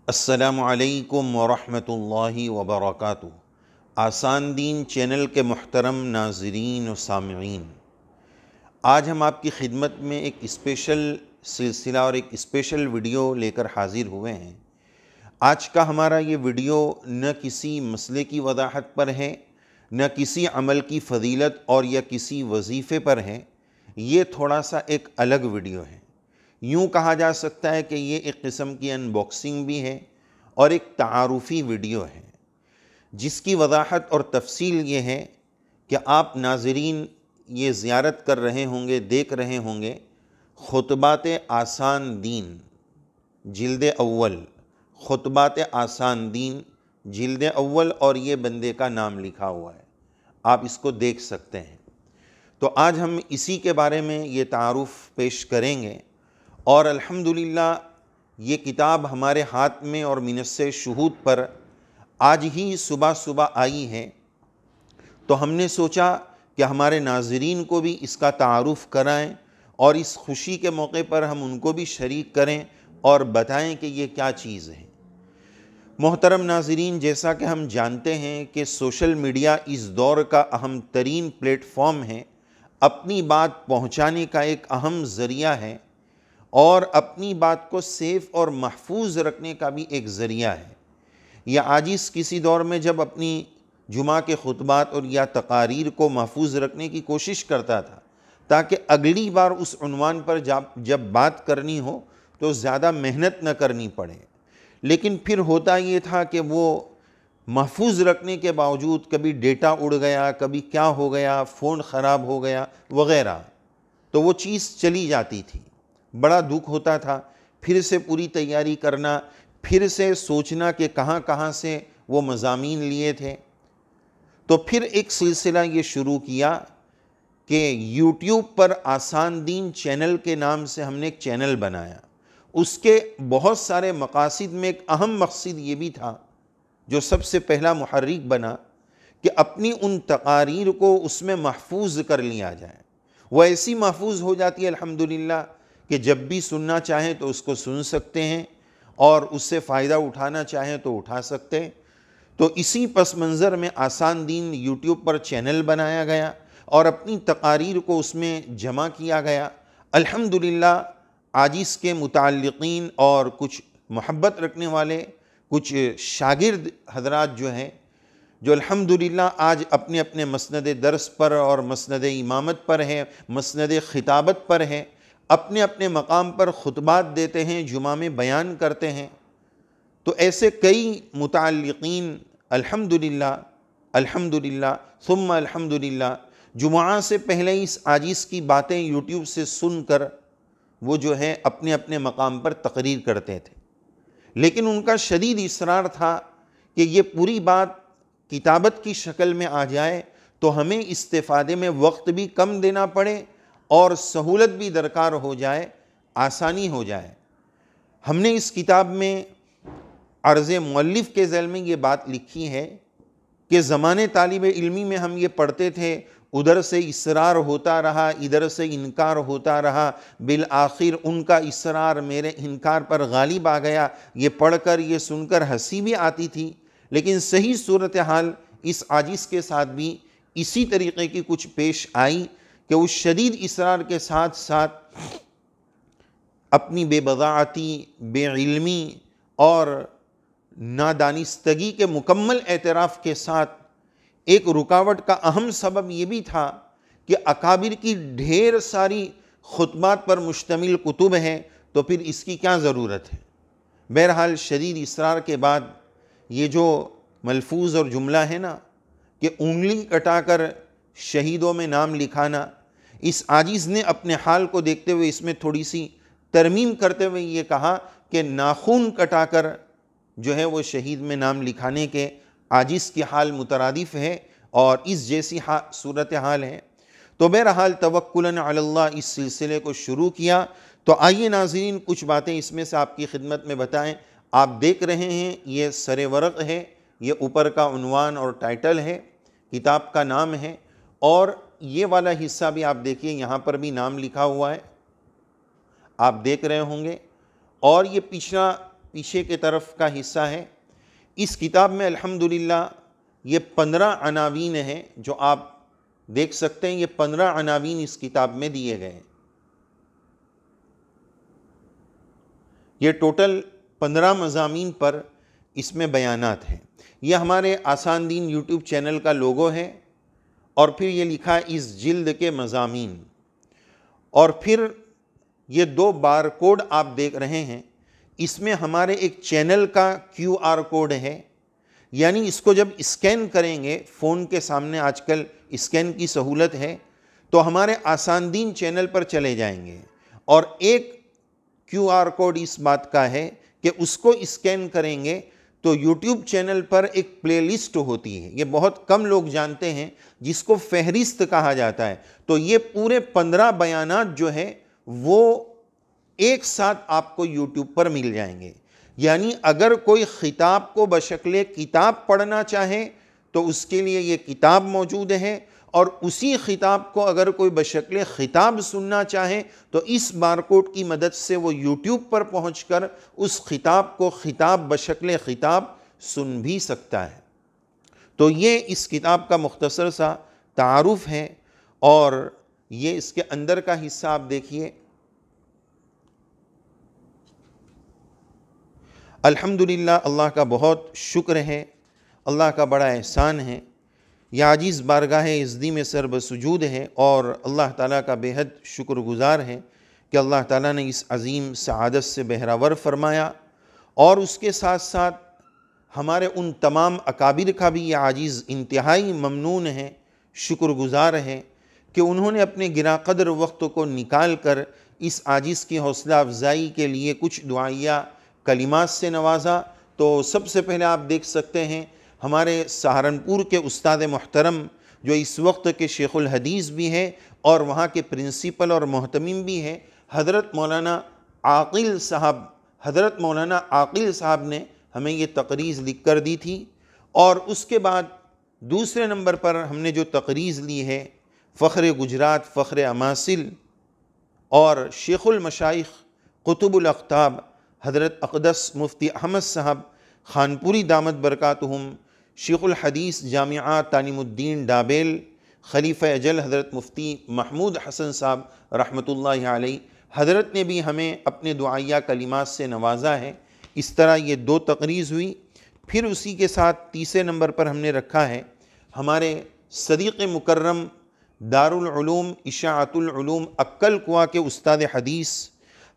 السلام علیکم ورحمۃ اللہ وبرکاتہ۔ آسان دین چینل کے محترم ناظرین و سامعین، آج ہم آپ کی خدمت میں ایک اسپیشل سلسلہ اور ایک اسپیشل ویڈیو لے کر حاضر ہوئے ہیں۔ آج کا ہمارا یہ ویڈیو نہ کسی مسئلے کی وضاحت پر ہے، نہ کسی عمل کی فضیلت اور یا کسی وظیفے پر ہے۔ یہ تھوڑا سا ایک الگ ویڈیو ہے۔ یوں کہا جا سکتا ہے کہ یہ ایک قسم کی ان باکسنگ بھی ہے اور ایک تعارفی ویڈیو ہے، جس کی وضاحت اور تفصیل یہ ہے کہ آپ ناظرین یہ زیارت کر رہے ہوں گے، دیکھ رہے ہوں گے خطبات آسان دین جلد اول، خطبات آسان دین جلد اول، اور یہ بندے کا نام لکھا ہوا ہے، آپ اس کو دیکھ سکتے ہیں۔ تو آج ہم اسی کے بارے میں یہ تعارف پیش کریں گے، اور الحمدللہ یہ کتاب ہمارے ہاتھ میں اور منصے شہود پر آج ہی صبح آئی ہے، تو ہم نے سوچا کہ ہمارے ناظرین کو بھی اس کا تعارف کرائیں اور اس خوشی کے موقع پر ہم ان کو بھی شریک کریں اور بتائیں کہ یہ کیا چیز ہے۔ محترم ناظرین، جیسا کہ ہم جانتے ہیں کہ سوشل میڈیا اس دور کا اہم ترین پلیٹ فارم ہے، اپنی بات پہنچانے کا ایک اہم ذریعہ ہے، اور اپنی بات کو سیف اور محفوظ رکھنے کا بھی ایک ذریعہ ہے۔ یہ عاجز کسی دور میں جب اپنی جمعہ کے خطبات اور یا تقاریر کو محفوظ رکھنے کی کوشش کرتا تھا تاکہ اگلی بار اس عنوان پر جب بات کرنی ہو تو زیادہ محنت نہ کرنی پڑے، لیکن پھر ہوتا یہ تھا کہ وہ محفوظ رکھنے کے باوجود کبھی ڈیٹا اڑ گیا، کبھی کیا ہو گیا، فون خراب ہو گیا وغیرہ، تو وہ چیز چلی جاتی تھی، بڑا دکھ ہوتا تھا۔ پھر سے پوری تیاری کرنا، پھر سے سوچنا کہ کہاں کہاں سے وہ مضامین لیے تھے۔ تو پھر ایک سلسلہ یہ شروع کیا کہ یوٹیوب پر آسان دین چینل کے نام سے ہم نے ایک چینل بنایا۔ اس کے بہت سارے مقاصد میں ایک اہم مقصد یہ بھی تھا، جو سب سے پہلا محرک بنا، کہ اپنی ان تقاریر کو اس میں محفوظ کر لیا جائے۔ وہ ایسی محفوظ ہو جاتی ہے الحمدللہ کہ جب بھی سننا چاہیں تو اس کو سن سکتے ہیں، اور اس سے فائدہ اٹھانا چاہیں تو اٹھا سکتے ہیں۔ تو اسی پس منظر میں آسان دین یوٹیوب پر چینل بنایا گیا اور اپنی تقاریر کو اس میں جمع کیا گیا۔ الحمدللہ آج اس کے متعلقین اور کچھ محبت رکھنے والے کچھ شاگرد حضرات جو ہیں، جو الحمدللہ آج اپنے اپنے مسند درس پر اور مسند امامت پر ہے، مسند خطابت پر ہے، اپنے اپنے مقام پر خطبات دیتے ہیں، جمعہ میں بیان کرتے ہیں۔ تو ایسے کئی متعلقین الحمدللہ ثم الحمدللہ جمعہ سے پہلے اس عاجز کی باتیں یوٹیوب سے سن کر وہ جو ہے اپنے اپنے مقام پر تقریر کرتے تھے، لیکن ان کا شدید اصرار تھا کہ یہ پوری بات کتابت کی شکل میں آ جائے تو ہمیں استفادے میں وقت بھی کم دینا پڑے اور سہولت بھی درکار ہو جائے، آسانی ہو جائے۔ ہم نے اس کتاب میں عرض مؤلف کے ذیل میں یہ بات لکھی ہے کہ زمانے طالب علمی میں ہم یہ پڑھتے تھے، ادھر سے اصرار ہوتا رہا، ادھر سے انکار ہوتا رہا، بالآخر ان کا اصرار میرے انکار پر غالب آ گیا۔ یہ پڑھ کر، یہ سن کر ہنسی بھی آتی تھی، لیکن صحیح صورتحال اس عاجز کے ساتھ بھی اسی طریقے کی کچھ پیش آئی کہ اس شدید اصرار کے ساتھ ساتھ اپنی بے بضاعتی، بے علمی اور نادانستگی کے مکمل اعتراف کے ساتھ ایک رکاوٹ کا اہم سبب یہ بھی تھا کہ اکابر کی ڈھیر ساری خطبات پر مشتمل کتب ہیں، تو پھر اس کی کیا ضرورت ہے۔ بہرحال شدید اصرار کے بعد یہ جو ملفوظ اور جملہ ہے نا کہ انگلی کٹا کر شہیدوں میں نام لکھانا، اس عاجز نے اپنے حال کو دیکھتے ہوئے اس میں تھوڑی سی ترمیم کرتے ہوئے یہ کہا کہ ناخون کٹا کر جو ہے وہ شہید میں نام لکھانے کے عاجز کی حال مترادف ہے اور اس جیسی صورتحال ہے۔ تو بہرحال توکلاً علی اللہ اس سلسلے کو شروع کیا۔ تو آئیے ناظرین کچھ باتیں اس میں سے آپ کی خدمت میں بتائیں۔ آپ دیکھ رہے ہیں یہ سر ورق ہے، یہ اوپر کا عنوان اور ٹائٹل ہے، کتاب کا نام ہے، اور یہ والا حصہ بھی آپ دیکھیے، یہاں پر بھی نام لکھا ہوا ہے، آپ دیکھ رہے ہوں گے۔ اور یہ پیچھے کی طرف کا حصہ ہے۔ اس کتاب میں الحمدللہ یہ 15 عناوین ہیں جو آپ دیکھ سکتے ہیں۔ یہ 15 عناوین اس کتاب میں دیے گئے ہیں۔ یہ ٹوٹل 15 مضامین پر اس میں بیانات ہیں۔ یہ ہمارے آسان دین یوٹیوب چینل کا لوگو ہے، اور پھر یہ لکھا اس جلد کے مضامین، اور پھر یہ 2 بار کوڈ آپ دیکھ رہے ہیں۔ اس میں ہمارے ایک چینل کا QR کوڈ ہے، یعنی اس کو جب اسکین کریں گے، فون کے سامنے آج کل اسکین کی سہولت ہے، تو ہمارے آسان دین چینل پر چلے جائیں گے، اور ایک QR کوڈ اس بات کا ہے کہ اس کو اسکین کریں گے تو یوٹیوب چینل پر ایک پلے لسٹ ہوتی ہے، یہ بہت کم لوگ جانتے ہیں، جس کو فہرست کہا جاتا ہے۔ تو یہ پورے 15 بیانات جو ہے وہ ایک ساتھ آپ کو یوٹیوب پر مل جائیں گے۔ یعنی اگر کوئی خطاب کو بشکل کتاب پڑھنا چاہے تو اس کے لیے یہ کتاب موجود ہے، اور اسی خطاب کو اگر کوئی بشکل خطاب سننا چاہے تو اس بارکوڈ کی مدد سے وہ یوٹیوب پر پہنچ کر اس خطاب کو خطاب بشکل خطاب سن بھی سکتا ہے۔ تو یہ اس کتاب کا مختصر سا تعارف ہے، اور یہ اس کے اندر کا حصہ آپ دیکھیے۔ الحمدللہ اللہ کا بہت شکر ہے، اللہ کا بڑا احسان ہے۔ یہ عاجز بارگاہ عزتی میں سر بسجود ہے، اور اللہ تعالیٰ کا بے حد شکر گزار ہے کہ اللہ تعالیٰ نے اس عظیم سعادت سے بہراور فرمایا، اور اس کے ساتھ ساتھ ہمارے ان تمام اکابر کا بھی یہ عاجز انتہائی ممنون ہے، شکر گزار ہے کہ انہوں نے اپنے گراں قدر وقت کو نکال کر اس عاجز کی حوصلہ افزائی کے لیے کچھ دعائیہ کلمات سے نوازا۔ تو سب سے پہلے آپ دیکھ سکتے ہیں ہمارے سہارنپور کے استاد محترم، جو اس وقت کے شیخ الحدیث بھی ہے اور وہاں کے پرنسپل اور محتمم بھی ہے، حضرت مولانا عاقل صاحب نے ہمیں یہ تقریض لکھ کر دی تھی۔ اور اس کے بعد دوسرے نمبر پر ہم نے جو تقریض لی ہے فخر گجرات، فخر اماثل اور شیخ المشائخ قطب الاقطاب حضرت اقدس مفتی احمد صاحب خانپوری دامت برکاتہم، شیخ الحدیث جامعہ تعلیم الدین ڈابیل، خلیفہ اجل حضرت مفتی محمود حسن صاحب رحمۃ اللہ علیہ، حضرت نے بھی ہمیں اپنے دعائیہ کلمات سے نوازا ہے۔ اس طرح یہ 2 تقریض ہوئی۔ پھر اسی کے ساتھ تیسرے نمبر پر ہم نے رکھا ہے ہمارے صدیق مکرم دارالعلوم اشاعت العلوم اکل کوا کے استاد حدیث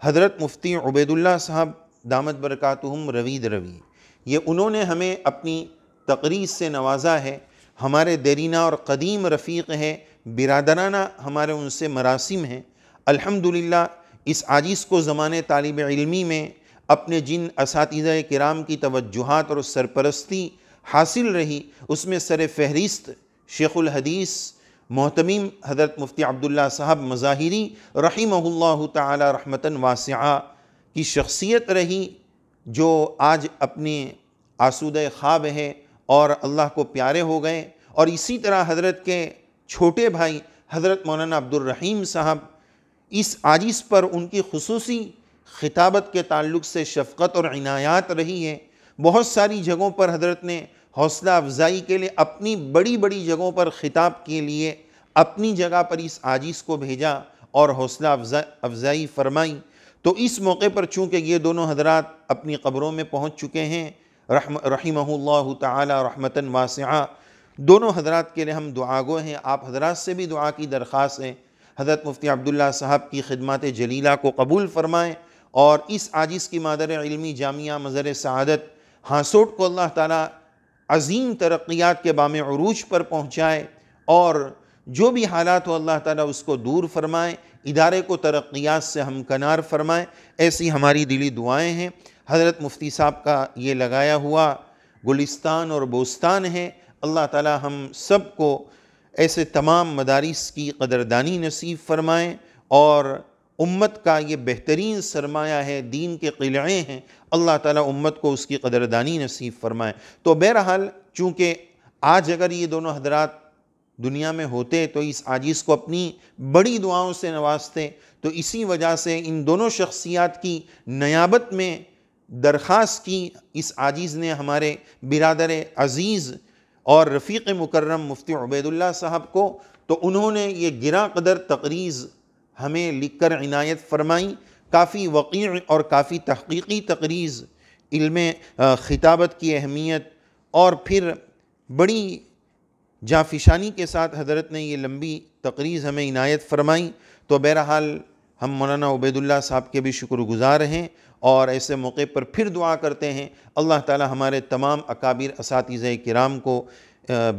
حضرت مفتی عبید اللہ صاحب دامت برکاتہم روید روی، یہ انہوں نے ہمیں اپنی تقریض سے نوازا ہے۔ ہمارے دیرینہ اور قدیم رفیق ہیں، برادرانہ ہمارے ان سے مراسم ہیں۔ الحمدللہ اس عاجز کو زمانے طالب علمی میں اپنے جن اساتذہ کرام کی توجہات اور سرپرستی حاصل رہی، اس میں سر فہرست شیخ الحدیث محتمم حضرت مفتی عبداللہ صاحب مظاہری رحمہ اللہ تعالی رحمتاً واسعہ کی شخصیت رہی، جو آج اپنے آسودہ خواب ہے اور اللہ کو پیارے ہو گئے۔ اور اسی طرح حضرت کے چھوٹے بھائی حضرت مولانا عبد الرحیم صاحب، اس عاجز پر ان کی خصوصی خطابت کے تعلق سے شفقت اور عنایات رہی ہے۔ بہت ساری جگہوں پر حضرت نے حوصلہ افزائی کے لیے، اپنی بڑی بڑی جگہوں پر خطاب کے لیے اپنی جگہ پر اس عاجز کو بھیجا اور حوصلہ افزائی فرمائی۔ تو اس موقع پر چونکہ یہ دونوں حضرات اپنی قبروں میں پہنچ چکے ہیں رحمہ اللہ تعالی رحمتاً واسعہ، دونوں حضرات کے لیے ہم دعا گو ہیں۔ آپ حضرات سے بھی دعا کی درخواست ہے، حضرت مفتی عبداللہ صاحب کی خدمات جلیلہ کو قبول فرمائیں، اور اس عاجز کی مادر علمی جامعہ مزر سعادت ہاسوٹ کو اللہ تعالیٰ عظیم ترقیات کے بام عروج پر پہنچائے، اور جو بھی حالات ہو اللہ تعالیٰ اس کو دور فرمائے، ادارے کو ترقیات سے ہمکنار فرمائے۔ ایسی ہماری دلی دعائیں ہیں۔ حضرت مفتی صاحب کا یہ لگایا ہوا گلستان اور بوستان ہے، اللہ تعالیٰ ہم سب کو ایسے تمام مدارس کی قدردانی نصیب فرمائیں، اور امت کا یہ بہترین سرمایہ ہے، دین کے قلعے ہیں، اللہ تعالیٰ امت کو اس کی قدردانی نصیب فرمائیں۔ تو بہرحال چونکہ آج اگر یہ دونوں حضرات دنیا میں ہوتے تو اس عاجز کو اپنی بڑی دعاؤں سے نوازتے، تو اسی وجہ سے ان دونوں شخصیات کی نیابت میں درخواست کی اس عاجز نے ہمارے برادر عزیز اور رفیق مکرم مفتی عبید اللہ صاحب کو، تو انہوں نے یہ گراں قدر تقریض ہمیں لکھ کر عنایت فرمائی. کافی وقیع اور کافی تحقیقی تقریض، علم خطابت کی اہمیت، اور پھر بڑی جانفشانی کے ساتھ حضرت نے یہ لمبی تقریض ہمیں عنایت فرمائی. تو بہرحال ہم مولانا عبید اللہ صاحب کے بھی شکر گزار ہیں، اور ایسے موقع پر پھر دعا کرتے ہیں اللہ تعالی ہمارے تمام اکابر اساتذہ کرام کو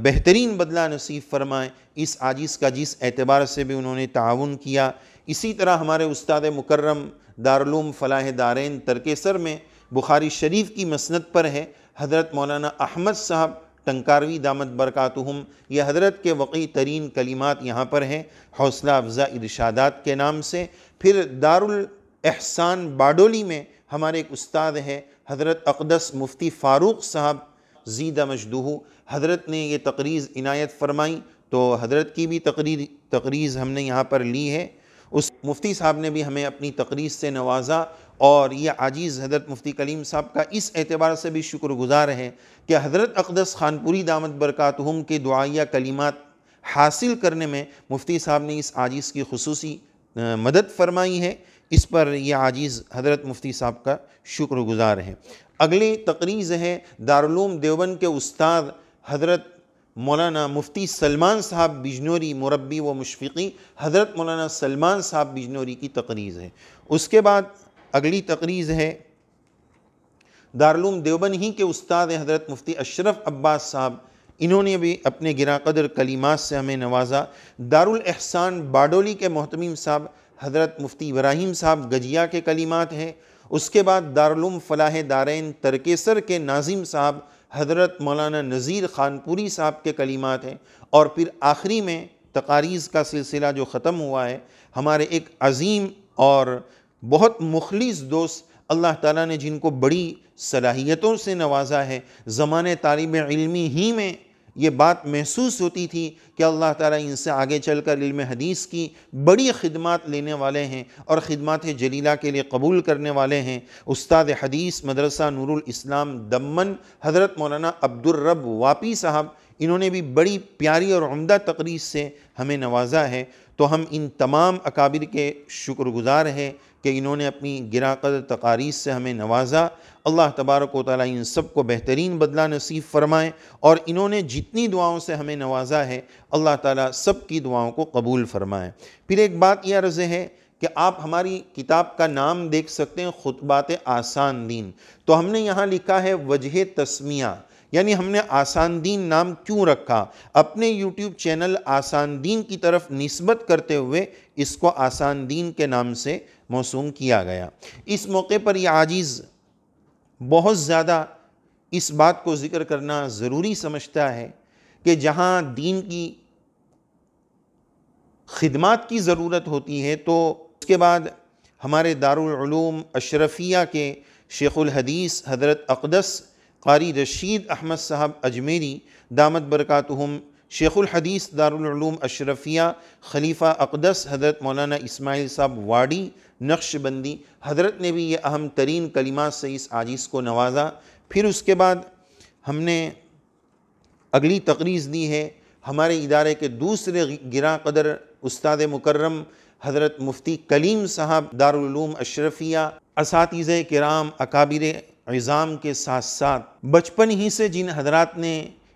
بہترین بدلہ نصیب فرمائیں. اس عاجز کا جس اعتبار سے بھی انہوں نے تعاون کیا، اسی طرح ہمارے استاد مکرم دارالعلوم فلاح دارین ترکیسر میں بخاری شریف کی مسند پر ہے حضرت مولانا احمد صاحب ٹنکاروی دامت برکاتہم، یہ حضرت کے وقی ترین کلمات یہاں پر ہیں حوصلہ افزا ارشادات کے نام سے. پھر دارالاحسان باڈولی میں ہمارے ایک استاد ہے حضرت اقدس مفتی فاروق صاحب زیدہ مجدہ، حضرت نے یہ تقریض عنایت فرمائی. تو حضرت کی بھی تقریض ہم نے یہاں پر لی ہے. اس مفتی صاحب نے بھی ہمیں اپنی تقریض سے نوازا، اور یہ عاجز حضرت مفتی کلیم صاحب کا اس اعتبار سے بھی شکر گزار ہے کہ حضرت اقدس خانپوری دامت برکاتہم کے دعائیہ کلمات حاصل کرنے میں مفتی صاحب نے اس عاجز کی خصوصی مدد فرمائی ہے. اس پر یہ عاجز حضرت مفتی صاحب کا شکر گزار ہے. اگلی تقریض ہے دارالعلوم دیوبند کے استاد حضرت مولانا مفتی سلمان صاحب بجنوری مربی و مشفقی، حضرت مولانا سلمان صاحب بجنوری کی تقریض ہے. اس کے بعد اگلی تقریض ہے دارالعلوم دیوبند ہی کے استاد حضرت مفتی اشرف عباس صاحب، انہوں نے بھی اپنے گراں قدر کلمات سے ہمیں نوازا. دارالاحسان باڈولی کے محتمیم صاحب حضرت مفتی ابراہیم صاحب گجیا کے کلمات ہیں. اس کے بعد دارالعلوم فلاح دارین ترکیسر کے ناظم صاحب حضرت مولانا نذیر خانپوری صاحب کے کلمات ہیں. اور پھر آخری میں تقاریض کا سلسلہ جو ختم ہوا ہے، ہمارے ایک عظیم اور بہت مخلص دوست اللہ تعالیٰ نے جن کو بڑی صلاحیتوں سے نوازا ہے، زمانے طالب علمی ہی میں یہ بات محسوس ہوتی تھی کہ اللہ تعالیٰ ان سے آگے چل کر علم حدیث کی بڑی خدمات لینے والے ہیں اور خدمات جلیلہ کے لیے قبول کرنے والے ہیں. استاد حدیث مدرسہ نور الاسلام دمن حضرت مولانا عبدالرب واپی صاحب، انہوں نے بھی بڑی پیاری اور عمدہ تقریض سے ہمیں نوازا ہے. تو ہم ان تمام اکابر کے شکر گزار ہیں کہ انہوں نے اپنی گراں قدر تقاریض سے ہمیں نوازا. اللہ تبارک و تعالیٰ ان سب کو بہترین بدلہ نصیب فرمائیں، اور انہوں نے جتنی دعاؤں سے ہمیں نوازا ہے اللہ تعالیٰ سب کی دعاؤں کو قبول فرمائیں. پھر ایک بات یہ عرض ہے کہ آپ ہماری کتاب کا نام دیکھ سکتے ہیں خطبات آسان دین. تو ہم نے یہاں لکھا ہے وجہ تسمیہ، یعنی ہم نے آسان دین نام کیوں رکھا؟ اپنے یوٹیوب چینل آسان دین کی طرف نسبت کرتے ہوئے اس کو آسان دین کے نام سے موسوم کیا گیا. اس موقع پر یہ عاجز بہت زیادہ اس بات کو ذکر کرنا ضروری سمجھتا ہے کہ جہاں دین کی خدمات کی ضرورت ہوتی ہے، تو اس کے بعد ہمارے دارالعلوم اشرفیہ کے شیخ الحدیث حضرت اقدس قاری رشید احمد صاحب اجمیری دامت برکاتہم، شیخ الحدیث دارالعلوم اشرفیہ خلیفہ اقدس حضرت مولانا اسماعیل صاحب واڑی نقش بندی، حضرت نے بھی یہ اہم ترین کلمات سے اس عاجز کو نوازا. پھر اس کے بعد ہم نے اگلی تقریض دی ہے ہمارے ادارے کے دوسرے گراں قدر استاد مکرم حضرت مفتی کلیم صاحب دارالعلوم اشرفیہ، اساتذہ کرام اکابر عظام کے ساتھ ساتھ بچپن ہی سے جن حضرات نے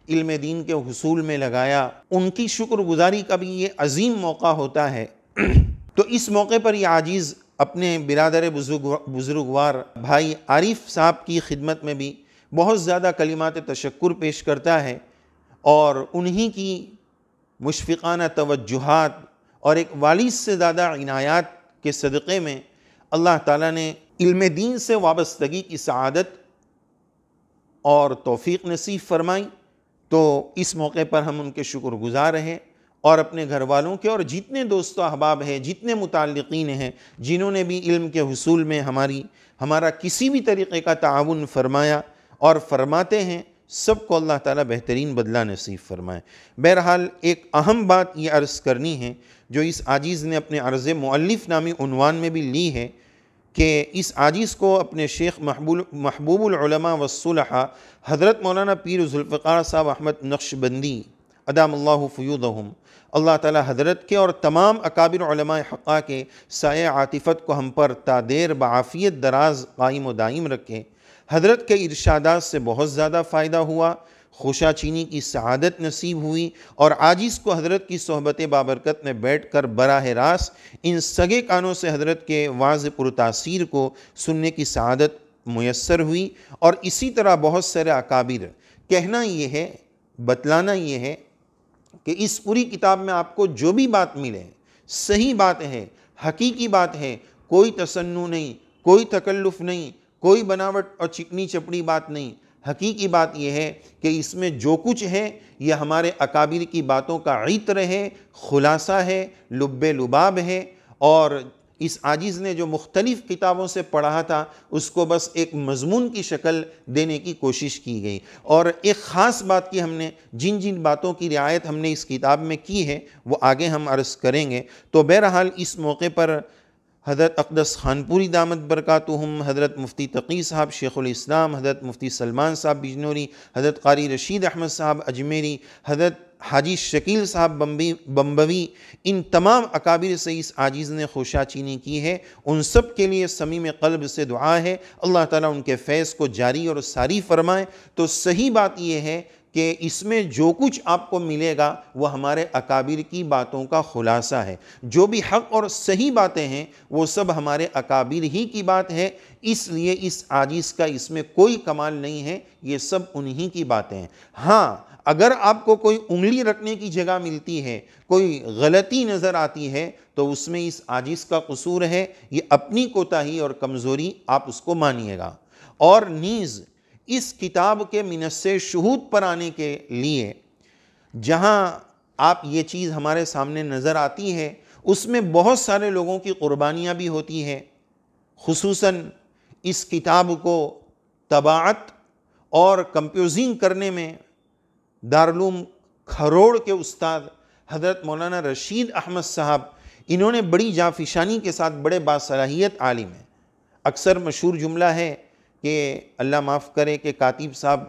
علم دین کے حصول میں لگایا، ان کی شکر گزاری کا بھی یہ عظیم موقع ہوتا ہے. تو اس موقع پر یہ عاجز اپنے برادر بزرگوار بھائی عارف صاحب کی خدمت میں بھی بہت زیادہ کلمات تشکر پیش کرتا ہے، اور انہی کی مشفقانہ توجہات اور ایک والد سے زیادہ عنایات کے صدقے میں اللہ تعالیٰ نے علم دین سے وابستگی کی سعادت اور توفیق نصیب فرمائی. تو اس موقع پر ہم ان کے شکر گزار ہیں، اور اپنے گھر والوں کے اور جتنے دوست و احباب ہیں، جتنے متعلقین ہیں، جنہوں نے بھی علم کے حصول میں ہمارا کسی بھی طریقے کا تعاون فرمایا اور فرماتے ہیں، سب کو اللہ تعالیٰ بہترین بدلہ نصیب فرمائے. بہرحال ایک اہم بات یہ عرض کرنی ہے جو اس عاجز نے اپنے عرض مؤلف نامی عنوان میں بھی لی ہے کہ اس عاجز کو اپنے شیخ محبوب العلماء والصلحاء حضرت مولانا پیر ذوالفقار صاحب احمد نقشبندی ادام اللہ فیوضہم، اللہ تعالی حضرت کے اور تمام اکابر علماء حقہ کے سایہ عاطفت کو ہم پر تا دیر بعافیت دراز قائم و دائم رکھے۔ حضرت کے ارشادات سے بہت زیادہ فائدہ ہوا، خوشا چینی کی سعادت نصیب ہوئی، اور عاجز کو حضرت کی صحبت بابرکت میں بیٹھ کر براہ راست ان سگے کانوں سے حضرت کے واعظ پرتاثیر کو سننے کی سعادت میسر ہوئی۔ اور اسی طرح بہت سارے اکابر، کہنا یہ ہے، بتلانا یہ ہے کہ اس پوری کتاب میں آپ کو جو بھی بات ملے صحیح بات ہے، حقیقی بات ہے، کوئی تصنع نہیں، کوئی تکلف نہیں، کوئی بناوٹ اور چکنی چپڑی بات نہیں۔ حقیقی بات یہ ہے کہ اس میں جو کچھ ہے یہ ہمارے اکابر کی باتوں کا عطر ہے، خلاصہ ہے، لب لباب ہے، اور اس عاجز نے جو مختلف کتابوں سے پڑھا تھا اس کو بس ایک مضمون کی شکل دینے کی کوشش کی گئی۔ اور ایک خاص بات کی ہم نے جن باتوں کی رعایت ہم نے اس کتاب میں کی ہے وہ آگے ہم عرض کریں گے۔ تو بہرحال اس موقع پر حضرت اقدس خانپوری دامت برکاتہم، حضرت مفتی تقی صاحب شیخ الاسلام، حضرت مفتی سلمان صاحب بجنوری، حضرت قاری رشید احمد صاحب اجمیری، حضرت حاجی شکیل صاحب بمبوی، ان تمام اکابر سے اس عاجز نے خوشا چینی کی ہے۔ ان سب کے لیے صمیم قلب سے دعا ہے اللہ تعالیٰ ان کے فیض کو جاری اور ساری فرمائے۔ تو صحیح بات یہ ہے کہ اس میں جو کچھ آپ کو ملے گا وہ ہمارے اکابر کی باتوں کا خلاصہ ہے، جو بھی حق اور صحیح باتیں ہیں وہ سب ہمارے اکابر ہی کی بات ہے، اس لیے اس عاجز کا اس میں کوئی کمال نہیں ہے، یہ سب انہی کی باتیں ہیں۔ ہاں، اگر آپ کو کوئی انگلی رکھنے کی جگہ ملتی ہے، کوئی غلطی نظر آتی ہے تو اس میں اس عاجز کا قصور ہے، یہ اپنی کوتاہی اور کمزوری آپ اس کو مانیے گا۔ اور نیز اس کتاب کے منصِ شہود پر آنے کے لیے جہاں آپ یہ چیز ہمارے سامنے نظر آتی ہے اس میں بہت سارے لوگوں کی قربانیاں بھی ہوتی ہیں، خصوصاً اس کتاب کو طباعت اور کمپوزنگ کرنے میں دارالعلوم کھروڑ کے استاد حضرت مولانا رشید احمد صاحب، انہوں نے بڑی جانفشانی کے ساتھ بڑے باصلاحیت عالم ہیں۔ اکثر مشہور جملہ ہے کہ اللہ معاف کرے کہ کاتب صاحب،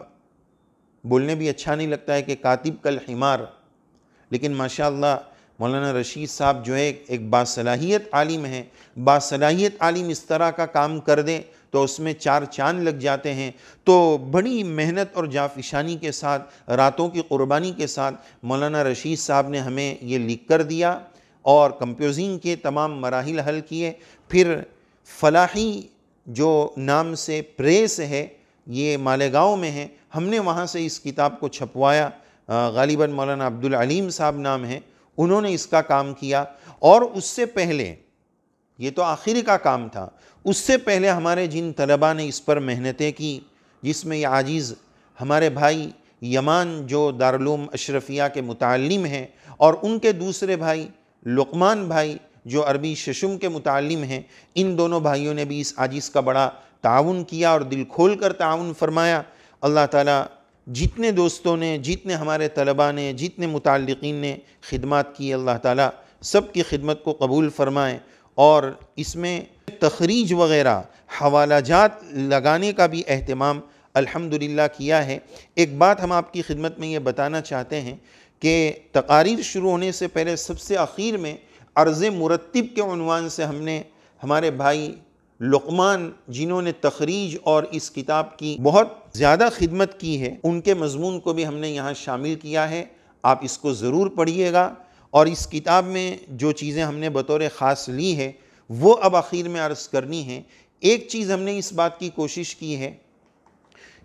بولنے بھی اچھا نہیں لگتا ہے کہ کاتب کل حمار، لیکن ماشاءاللہ مولانا رشید صاحب جو ہے ایک باصلاحیت عالم ہیں۔ باصلاحیت عالم اس طرح کا کام کر دیں تو اس میں چار چاند لگ جاتے ہیں۔ تو بڑی محنت اور جانفشانی کے ساتھ، راتوں کی قربانی کے ساتھ مولانا رشید صاحب نے ہمیں یہ لکھ کر دیا اور کمپوزنگ کے تمام مراحل حل کیے۔ پھر فلاحی جو نام سے پریس ہے، یہ مالیگاؤں میں ہے، ہم نے وہاں سے اس کتاب کو چھپوایا، غالباً مولانا عبدالعلیم صاحب نام ہے، انہوں نے اس کا کام کیا۔ اور اس سے پہلے، یہ تو آخری کا کام تھا، اس سے پہلے ہمارے جن طلباء نے اس پر محنتیں کی، جس میں یہ عاجز ہمارے بھائی یمان جو دارالعلوم اشرفیہ کے متعلم ہیں، اور ان کے دوسرے بھائی لقمان بھائی جو عربی ششم کے متعلم ہیں، ان دونوں بھائیوں نے بھی اس عاجز کا بڑا تعاون کیا اور دل کھول کر تعاون فرمایا۔ اللہ تعالیٰ جتنے دوستوں نے، جتنے ہمارے طلباء نے، جتنے متعلقین نے خدمات کی، اللہ تعالیٰ سب کی خدمت کو قبول فرمائے۔ اور اس میں تخریج وغیرہ، حوالہ جات لگانے کا بھی اہتمام الحمدللہ کیا ہے۔ ایک بات ہم آپ کی خدمت میں یہ بتانا چاہتے ہیں کہ تقاریر شروع ہونے سے پہلے سب سے اخیر میں عرض مرتب کے عنوان سے ہم نے ہمارے بھائی لقمان، جنہوں نے تخریج اور اس کتاب کی بہت زیادہ خدمت کی ہے، ان کے مضمون کو بھی ہم نے یہاں شامل کیا ہے۔ آپ اس کو ضرور پڑھیے گا، اور اس کتاب میں جو چیزیں ہم نے بطور خاص لی ہے وہ اب آخر میں عرض کرنی ہے۔ ایک چیز ہم نے اس بات کی کوشش کی ہے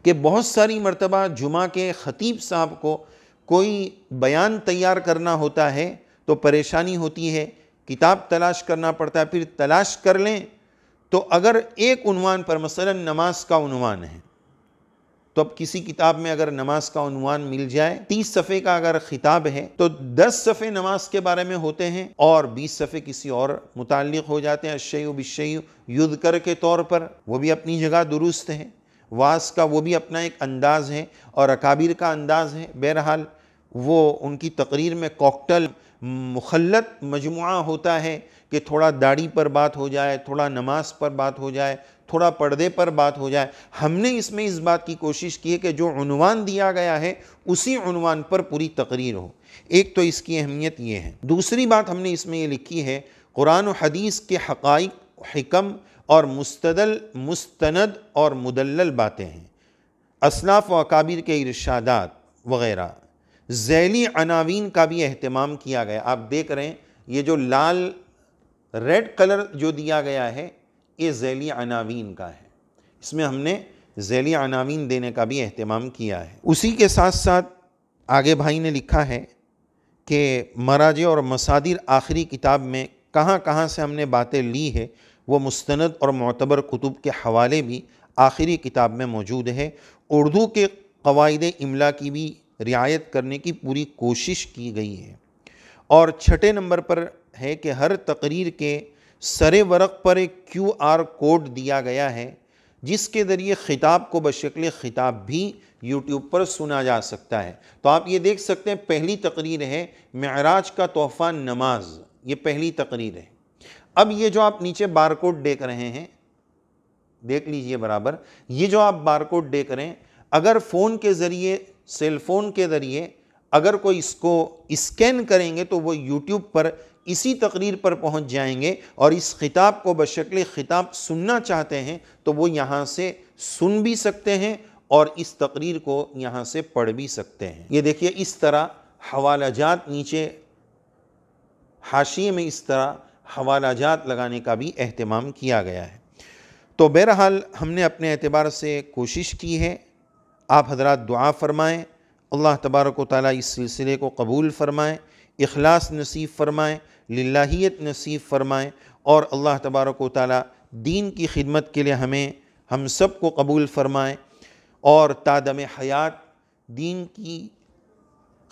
کہ بہت ساری مرتبہ جمعہ کے خطیب صاحب کو کوئی بیان تیار کرنا ہوتا ہے تو پریشانی ہوتی ہے، کتاب تلاش کرنا پڑتا ہے، پھر تلاش کر لیں تو اگر ایک عنوان پر، مثلا نماز کا عنوان ہے، تو اب کسی کتاب میں اگر نماز کا عنوان مل جائے، 30 صفحے کا اگر خطاب ہے تو 10 صفحے نماز کے بارے میں ہوتے ہیں اور 20 صفحے کسی اور متعلق ہو جاتے ہیں، الشیء بالشیء یذکر کے طور پر، وہ بھی اپنی جگہ درست ہے۔ وعظ کا وہ بھی اپنا ایک انداز ہے اور اکابر کا انداز ہے۔ بہرحال وہ ان کی تقریر میں کوکٹل مخلط مجموعہ ہوتا ہے کہ تھوڑا داڑھی پر بات ہو جائے، تھوڑا نماز پر بات ہو جائے، تھوڑا پردے پر بات ہو جائے۔ ہم نے اس میں اس بات کی کوشش کی ہے کہ جو عنوان دیا گیا ہے اسی عنوان پر پوری تقریر ہو۔ ایک تو اس کی اہمیت یہ ہے۔ دوسری بات ہم نے اس میں یہ لکھی ہے، قرآن و حدیث کے حقائق، حکم اور مستند اور مدلل باتیں ہیں، اسلاف و اکابر کے ارشادات وغیرہ۔ ذیلی عناوین کا بھی اہتمام کیا گیا۔ آپ دیکھ رہے ہیں یہ جو لال ریڈ کلر جو دیا گیا ہے یہ ذیلی عناوین کا ہے، اس میں ہم نے ذیلی عناوین دینے کا بھی اہتمام کیا ہے۔ اسی کے ساتھ ساتھ آگے بھائی نے لکھا ہے کہ مراجع اور مصادر آخری کتاب میں کہاں کہاں سے ہم نے باتیں لی ہے، وہ مستند اور معتبر کتب کے حوالے بھی آخری کتاب میں موجود ہے۔ اردو کے قواعد املا کی بھی رعایت کرنے کی پوری کوشش کی گئی ہے۔ اور چھٹے نمبر پر ہے کہ ہر تقریر کے سر ورق پر ایک QR کوڈ دیا گیا ہے جس کے ذریعے خطاب کو بشکل خطاب بھی یوٹیوب پر سنا جا سکتا ہے۔ تو آپ یہ دیکھ سکتے ہیں پہلی تقریر ہے معراج کا تحفہ نماز، یہ پہلی تقریر ہے۔ اب یہ جو آپ نیچے بار کوڈ دیکھ رہے ہیں، دیکھ لیجئے برابر، یہ جو آپ بار کوڈ دیکھ رہے ہیں، اگر فون کے ذریعے، سیل فون کے ذریعے اگر کوئی اس کو اسکین کریں گے تو وہ یوٹیوب پر اسی تقریر پر پہنچ جائیں گے، اور اس خطاب کو بشکل خطاب سننا چاہتے ہیں تو وہ یہاں سے سن بھی سکتے ہیں اور اس تقریر کو یہاں سے پڑھ بھی سکتے ہیں۔ یہ دیکھیے اس طرح حوالہ جات نیچے حاشیے میں اس طرح حوالہ جات لگانے کا بھی اہتمام کیا گیا ہے۔ تو بہرحال ہم نے اپنے اعتبار سے کوشش کی ہے۔ آپ حضرات دعا فرمائیں، اللہ تبارک و تعالیٰ اس سلسلے کو قبول فرمائیں، اخلاص نصیب فرمائیں، للہیت نصیب فرمائیں، اور اللہ تبارک و تعالیٰ دین کی خدمت کے لیے ہم سب کو قبول فرمائیں، اور تا دم حیات دین کی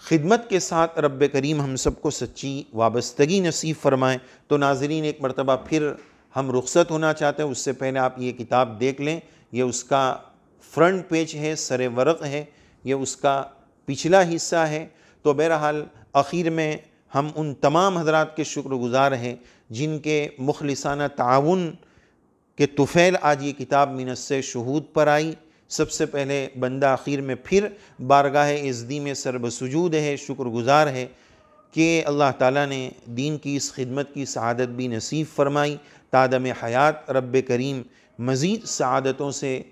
خدمت کے ساتھ رب کریم ہم سب کو سچی وابستگی نصیب فرمائیں۔ تو ناظرین ایک مرتبہ پھر ہم رخصت ہونا چاہتے ہیں، اس سے پہلے آپ یہ کتاب دیکھ لیں، یہ اس کا فرنٹ پیج ہے، سر ورق ہے، یہ اس کا پچھلا حصہ ہے۔ تو بہرحال آخر میں ہم ان تمام حضرات کے شکر گزار ہیں جن کے مخلصانہ تعاون کے طفیل آج یہ کتاب منصہ شہود پر آئی۔ سب سے پہلے بندہ آخر میں پھر بارگاہ عزدی میں سر بسجود ہے، شکر گزار ہے کہ اللہ تعالیٰ نے دین کی اس خدمت کی سعادت بھی نصیب فرمائی۔ تا دم حیات رب کریم مزید سعادتوں سے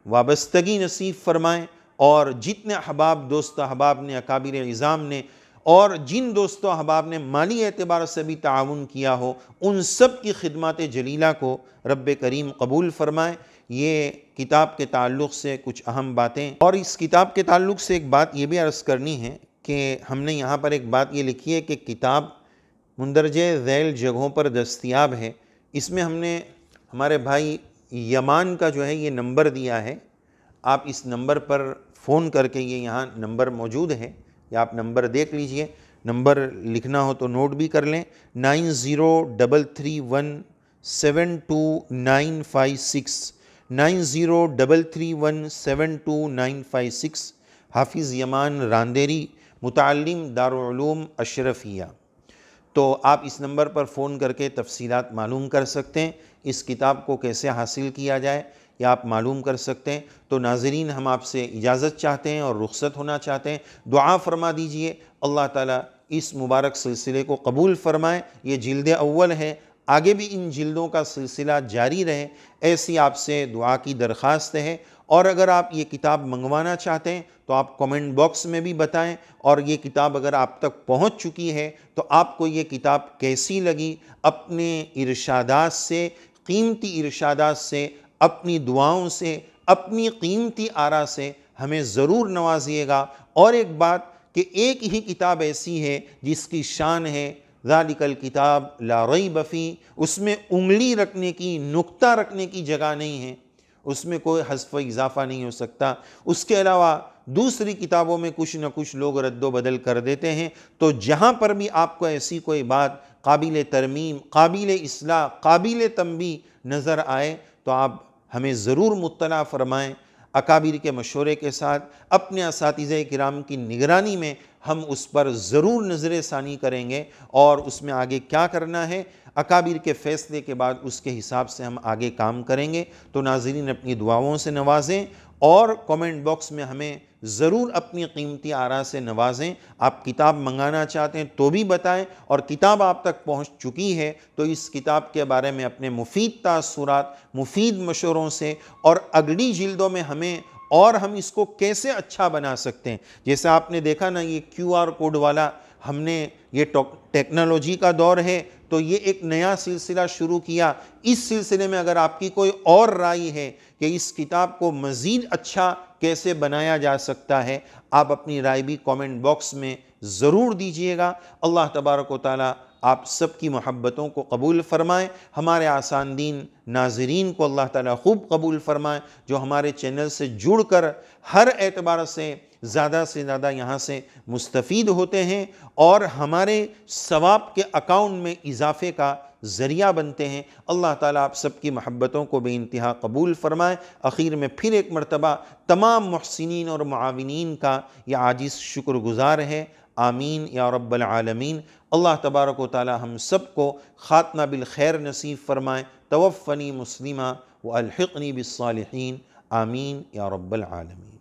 وابستگی نصیب فرمائیں، اور جتنے احباب دوست احباب نے، اکابر عظام نے، اور جن دوست و احباب نے مالی اعتبار سے بھی تعاون کیا ہو، ان سب کی خدمات جلیلہ کو رب کریم قبول فرمائے۔ یہ کتاب کے تعلق سے کچھ اہم باتیں، اور اس کتاب کے تعلق سے ایک بات یہ بھی عرض کرنی ہے کہ ہم نے یہاں پر ایک بات یہ لکھی ہے کہ کتاب مندرجہ ذیل جگہوں پر دستیاب ہے۔ اس میں ہم نے ہمارے بھائی یمان کا جو ہے یہ نمبر دیا ہے، آپ اس نمبر پر فون کر کے، یہ یہاں نمبر موجود ہے، یا آپ نمبر دیکھ لیجئے، نمبر لکھنا ہو تو نوٹ بھی کر لیں، 9033172956، 9033172956، حافظ یمان راندیری، متعلم دارالعلوم اشرفیہ۔ تو آپ اس نمبر پر فون کر کے تفصیلات معلوم کر سکتے ہیں، اس کتاب کو کیسے حاصل کیا جائے یا آپ معلوم کر سکتے ہیں۔ تو ناظرین ہم آپ سے اجازت چاہتے ہیں اور رخصت ہونا چاہتے ہیں۔ دعا فرما دیجئے اللہ تعالیٰ اس مبارک سلسلے کو قبول فرمائے۔ یہ جلد اول ہے، آگے بھی ان جلدوں کا سلسلہ جاری رہے، ایسی آپ سے دعا کی درخواست ہے۔ اور اگر آپ یہ کتاب منگوانا چاہتے ہیں تو آپ کمنٹ باکس میں بھی بتائیں، اور یہ کتاب اگر آپ تک پہنچ چکی ہے تو آپ کو یہ کتاب کیسی لگی، اپنے ارشادات سے، قیمتی ارشادات سے، اپنی دعاؤں سے، اپنی قیمتی آراء سے ہمیں ضرور نوازیے گا۔ اور ایک بات کہ ایک ہی کتاب ایسی ہے جس کی شان ہے ذالک الکتاب لا ریب فیہ، اس میں انگلی رکھنے کی، نقطہ رکھنے کی جگہ نہیں ہے، اس میں کوئی حذف و اضافہ نہیں ہو سکتا۔ اس کے علاوہ دوسری کتابوں میں کچھ نہ کچھ لوگ رد و بدل کر دیتے ہیں۔ تو جہاں پر بھی آپ کو ایسی کوئی بات قابل ترمیم، قابل اصلاح، قابل تنبیہ نظر آئے تو آپ ہمیں ضرور مطلع فرمائیں۔ اکابر کے مشورے کے ساتھ اپنے اساتذہ کرام کی نگرانی میں ہم اس پر ضرور نظر ثانی کریں گے، اور اس میں آگے کیا کرنا ہے اکابر کے فیصلے کے بعد اس کے حساب سے ہم آگے کام کریں گے۔ تو ناظرین اپنی دعاؤں سے نوازیں، اور کومنٹ باکس میں ہمیں ضرور اپنی قیمتی آراء سے نوازیں۔ آپ کتاب منگانا چاہتے ہیں تو بھی بتائیں، اور کتاب آپ تک پہنچ چکی ہے تو اس کتاب کے بارے میں اپنے مفید تاثرات، مفید مشوروں سے، اور اگلی جلدوں میں ہم اس کو کیسے اچھا بنا سکتے ہیں۔ جیسے آپ نے دیکھا نا، یہ QR کوڈ والا ہم نے، یہ ٹیکنالوجی کا دور ہے تو یہ ایک نیا سلسلہ شروع کیا۔ اس سلسلے میں اگر آپ کی کوئی اور رائے ہے کہ اس کتاب کو مزید اچھا کیسے بنایا جا سکتا ہے، آپ اپنی رائے بھی کومنٹ باکس میں ضرور دیجئے گا۔ اللہ تبارک و تعالی آپ سب کی محبتوں کو قبول فرمائیں، ہمارے آسان دین ناظرین کو اللہ تعالیٰ خوب قبول فرمائیں، جو ہمارے چینل سے جڑ کر ہر اعتبار سے زیادہ یہاں سے مستفید ہوتے ہیں اور ہمارے ثواب کے اکاؤنٹ میں اضافے کا ذریعہ بنتے ہیں۔ اللہ تعالیٰ آپ سب کی محبتوں کو بے انتہا قبول فرمائے۔ اخیر میں پھر ایک مرتبہ تمام محسنین اور معاونین کا یہ عاجز شکر گزار ہے۔ آمین یا رب العالمین۔ اللہ تبارک و تعالی ہم سب کو خاتمہ بالخیر نصیب فرمائے۔ توفنی مسلمہ والحقنی بالصالحین۔ آمین یا رب العالمین۔